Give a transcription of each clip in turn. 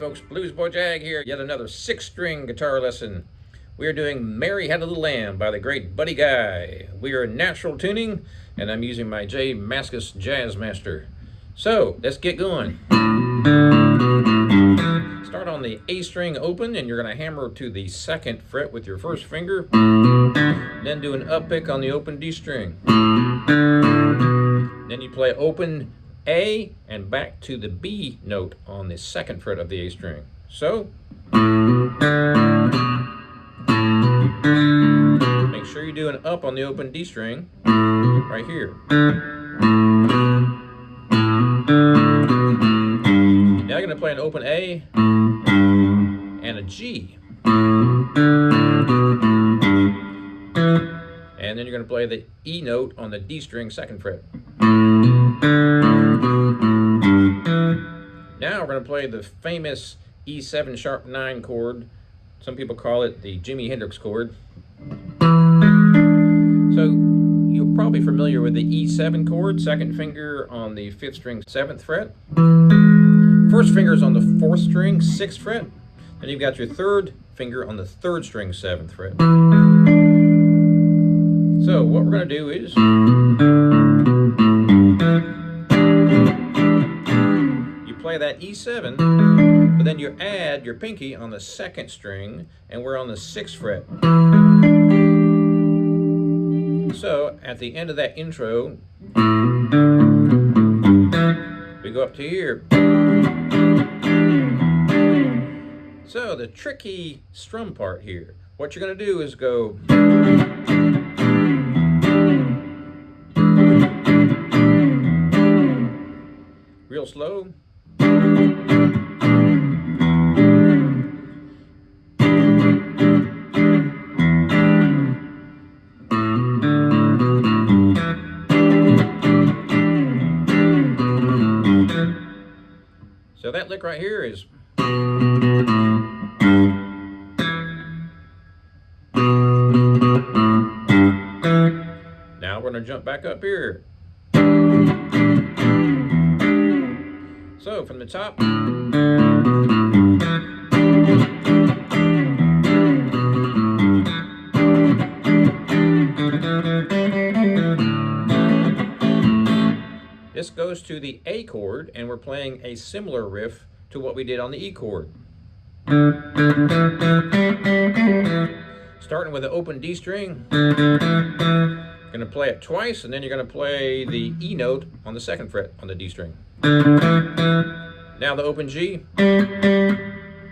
folks, Bluesboyjag here, yet another 6-string guitar lesson. We are doing Mary Had a Little Lamb by the great Buddyguy. We are in natural tuning, and I'm using my J. Mascis Jazzmaster. So, let's get going. Start on the A string open, and you're going to hammer to the 2nd fret with your 1st finger. Then do an up pick on the open D string. Then you play open A and back to the B note on the 2nd fret of the A string. So, make sure you do an up on the open D string right here. Now you're going to play an open A and a G. And then you're going to play the E note on the D string 2nd fret. Now we're going to play the famous E7 sharp 9 chord. Some people call it the Jimi Hendrix chord. So you're probably familiar with the E7 chord, 2nd finger on the 5th string 7th fret. 1st finger is on the 4th string 6th fret. Then you've got your 3rd finger on the 3rd string 7th fret. So what we're going to do is you play that E7, but then you add your pinky on the 2nd string, and we're on the 6th fret. So at the end of that intro, we go up to here. So the tricky strum part here, what you're going to do is go real slow. So that lick right here is now we're going to jump back up here. So from the top, this goes to the A chord, and we're playing a similar riff to what we did on the E chord. Starting with the open D string, you're going to play it twice, and then you're going to play the E note on the 2nd fret on the D string. Now the open G,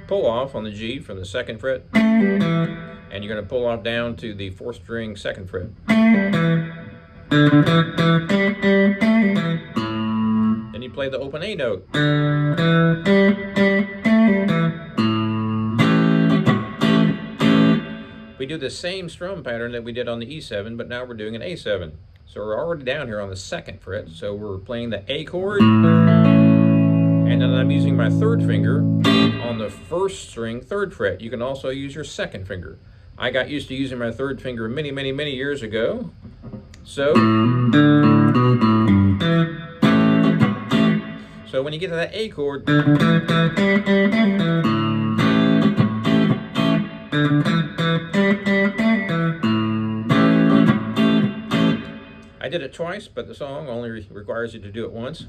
pull off on the G from the 2nd fret, and you're going to pull off down to the 4th string 2nd fret. Then you play the open A note. We do the same strum pattern that we did on the E7, but now we're doing an A7. So we're already down here on the 2nd fret, so we're playing the A chord, and then I'm using my 3rd finger on the 1st string 3rd fret. You can also use your 2nd finger. I got used to using my 3rd finger many years ago. So when you get to that A chord, I did it twice, but the song only requires you to do it once.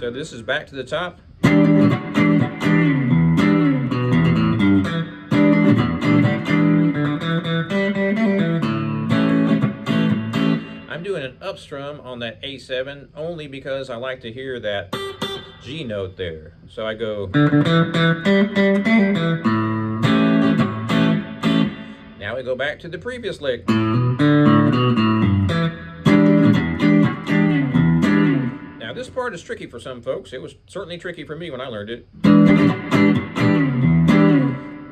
So this is back to the top. I'm doing an up strum on that A7 only because I like to hear that G note there. So I go. Now we go back to the previous lick. Now this part is tricky for some folks. It was certainly tricky for me when I learned it.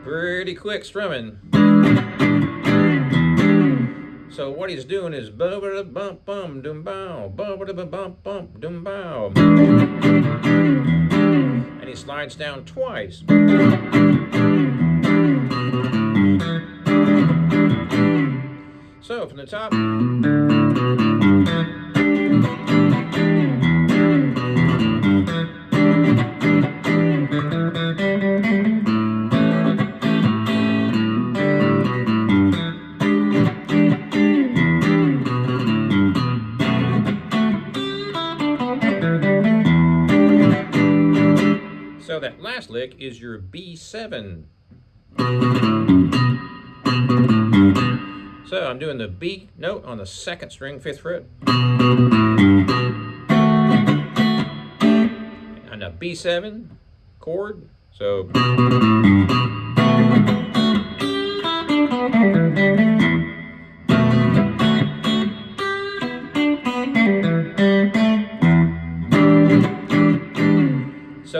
Pretty quick strumming. So what he's doing is bum bum dum bow, bum bum dum bow, and he slides down twice. So from the top, last lick is your B7. So I'm doing the B note on the second string, 5th fret, and a B7 chord. So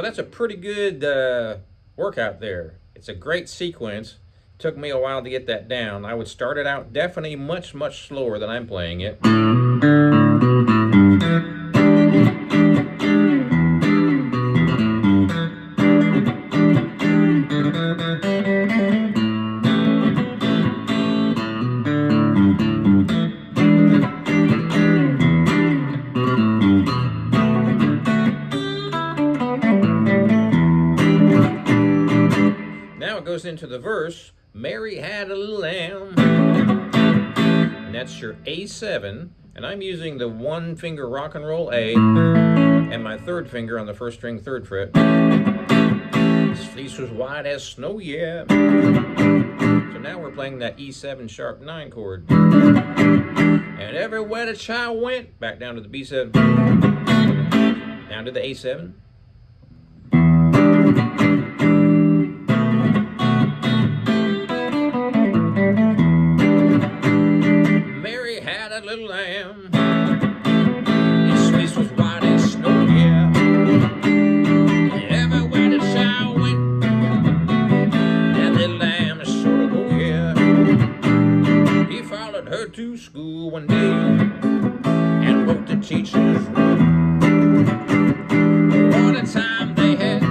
that's a pretty good workout there. It's a great sequence. Took me a while to get that down. I would start it out definitely much, much slower than I'm playing it. Now it goes into the verse. Mary had a little lamb, and that's your A7, and I'm using the 1-finger rock and roll A and my 3rd finger on the 1st string, 3rd fret. His fleece was white as snow, yeah. So now we're playing that E7 sharp 9 chord, and everywhere the child went, back down to the B7, down to the A7. Little lamb, his fleece was white as snow, yeah. Everywhere the child went, that little lamb is sure to go, yeah. He followed her to school one day and wrote the teacher's room. What a time they had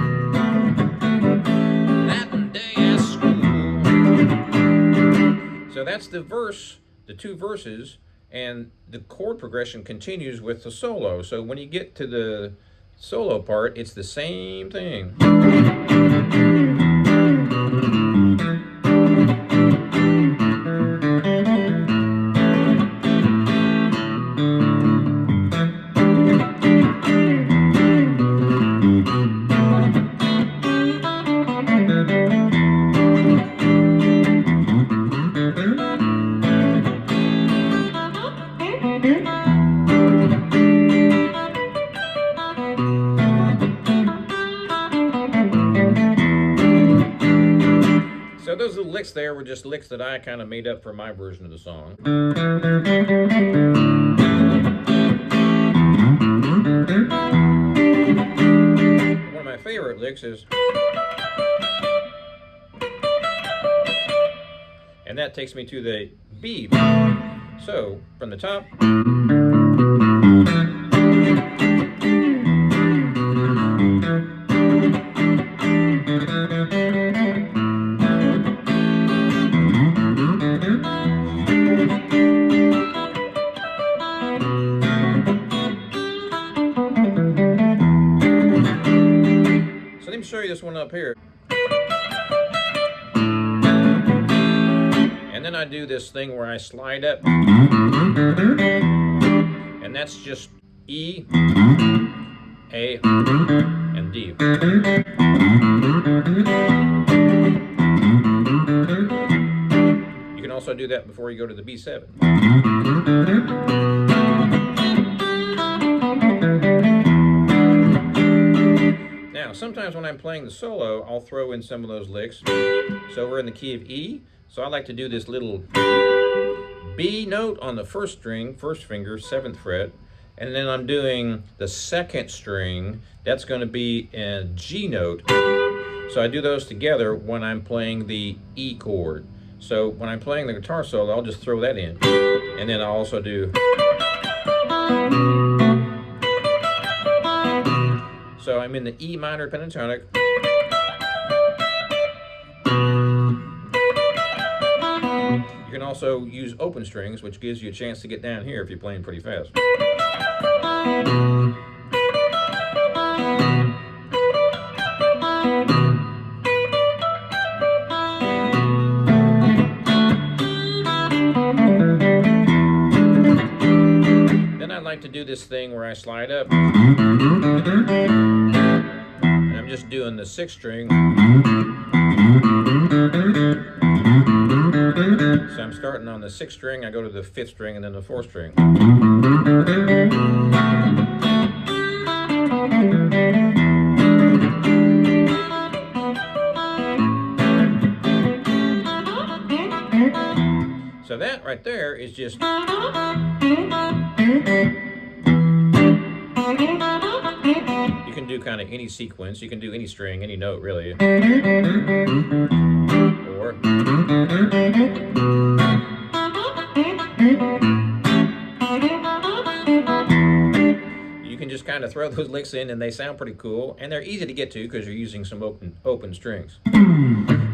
that day at school. So that's the verse, the 2 verses. And the chord progression continues with the solo. So when you get to the solo part, it's the same thing. So those little licks there were just licks that I kind of made up for my version of the song. One of my favorite licks is, and that takes me to the B. So from the top, show you this one up here. And then I do this thing where I slide up. And that's just E, A, and D. You can also do that before you go to the B7. Now, sometimes when I'm playing the solo, I'll throw in some of those licks. So we're in the key of E. So I like to do this little B note on the 1st string, 1st finger, 7th fret. And then I'm doing the 2nd string. That's going to be a G note. So I do those together when I'm playing the E chord. So when I'm playing the guitar solo, I'll just throw that in. And then I'll also do. So I'm in the E minor pentatonic. You can also use open strings, which gives you a chance to get down here if you're playing pretty fast. Then I like to do this thing where I slide up. And I'm just doing the 6th string. So I'm starting on the 6th string, I go to the 5th string, and then the 4th string. So that right there is just... You can do kind of any sequence, you can do any string, any note really. Or... You can just kind of throw those licks in and they sound pretty cool, and they're easy to get to because you're using some open strings.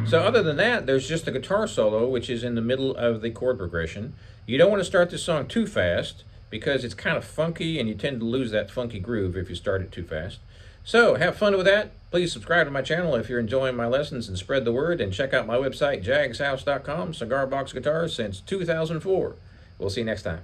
So other than that, there's just the guitar solo, which is in the middle of the chord progression. You don't want to start this song too fast because it's kind of funky and you tend to lose that funky groove if you start it too fast. So have fun with that. Please subscribe to my channel if you're enjoying my lessons, and spread the word, and check out my website, jagshouse.com, cigar box guitars since 2004. We'll see you next time.